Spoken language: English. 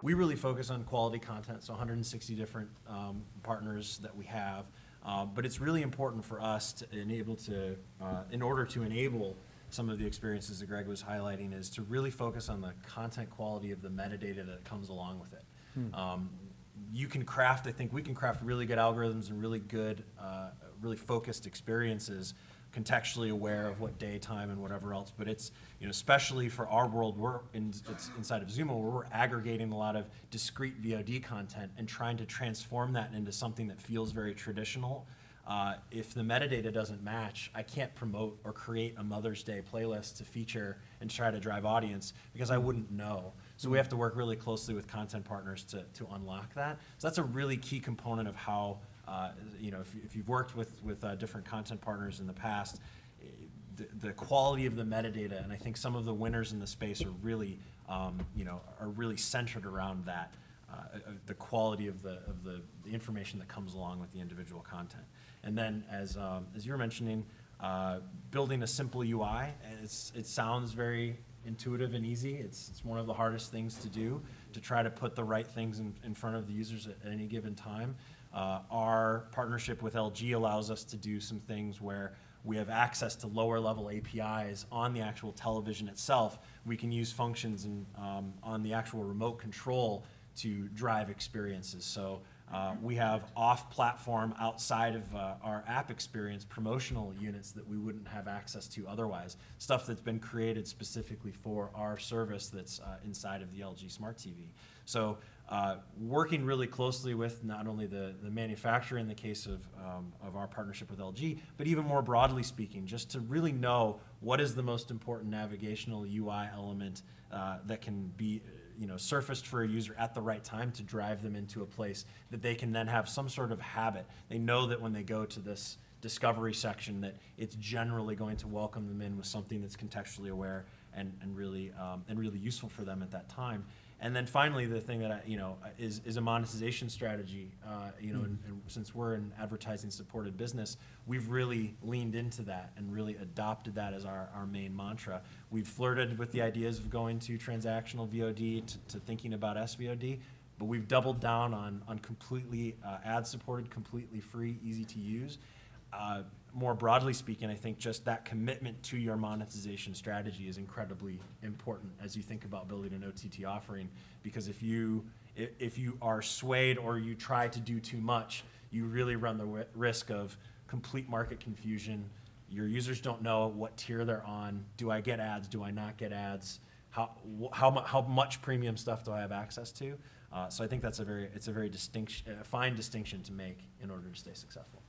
we really focus on quality content, so 160 different partners that we have. But it's really important for us to in order to enable some of the experiences that Greg was highlighting, is to really focus on the content quality of the metadata that comes along with it. You can craft, I think we can craft really good algorithms and really good, really focused experiences, contextually aware of what day, time, and whatever else. But it's, especially for our world, it's inside of XUMO, where we're aggregating a lot of discrete VOD content and trying to transform that into something that feels very traditional. If the metadata doesn't match, I can't promote or create a Mother's Day playlist to feature and try to drive audience, because I wouldn't know. So we have to work really closely with content partners to unlock that. So that's a really key component of how, if you've worked with different content partners in the past, the quality of the metadata, and I think some of the winners in the space are really, are really centered around that. The quality of the information that comes along with the individual content. And then, as you were mentioning, building a simple UI, it sounds very intuitive and easy. It's one of the hardest things to do, to try to put the right things in front of the users at any given time. Our partnership with LG allows us to do some things where we have access to lower level APIs on the actual television itself. We can use functions on the actual remote control to drive experiences. So we have off-platform, outside of our app experience, promotional units that we wouldn't have access to otherwise. Stuff that's been created specifically for our service that's inside of the LG Smart TV. So working really closely with not only the manufacturer in the case of our partnership with LG, but even more broadly speaking, just to really know what is the most important navigational UI element that can be surfaced for a user at the right time to drive them into a place that they can then have some sort of habit. They know that when they go to this discovery section, that it's generally going to welcome them in with something that's contextually aware and really useful for them at that time. And then finally, the thing that is a monetization strategy. And since we're an advertising-supported business, we've really leaned into that and really adopted that as our main mantra. We've flirted with the ideas of going to transactional VOD to thinking about SVOD, but we've doubled down on completely ad-supported, completely free, easy to use. More broadly speaking, I think just that commitment to your monetization strategy is incredibly important as you think about building an OTT offering, because if you are swayed or you try to do too much, you really run the risk of complete market confusion. Your users don't know what tier they're on. Do I get ads? Do I not get ads? How much premium stuff do I have access to? So I think that's a very fine distinction to make in order to stay successful.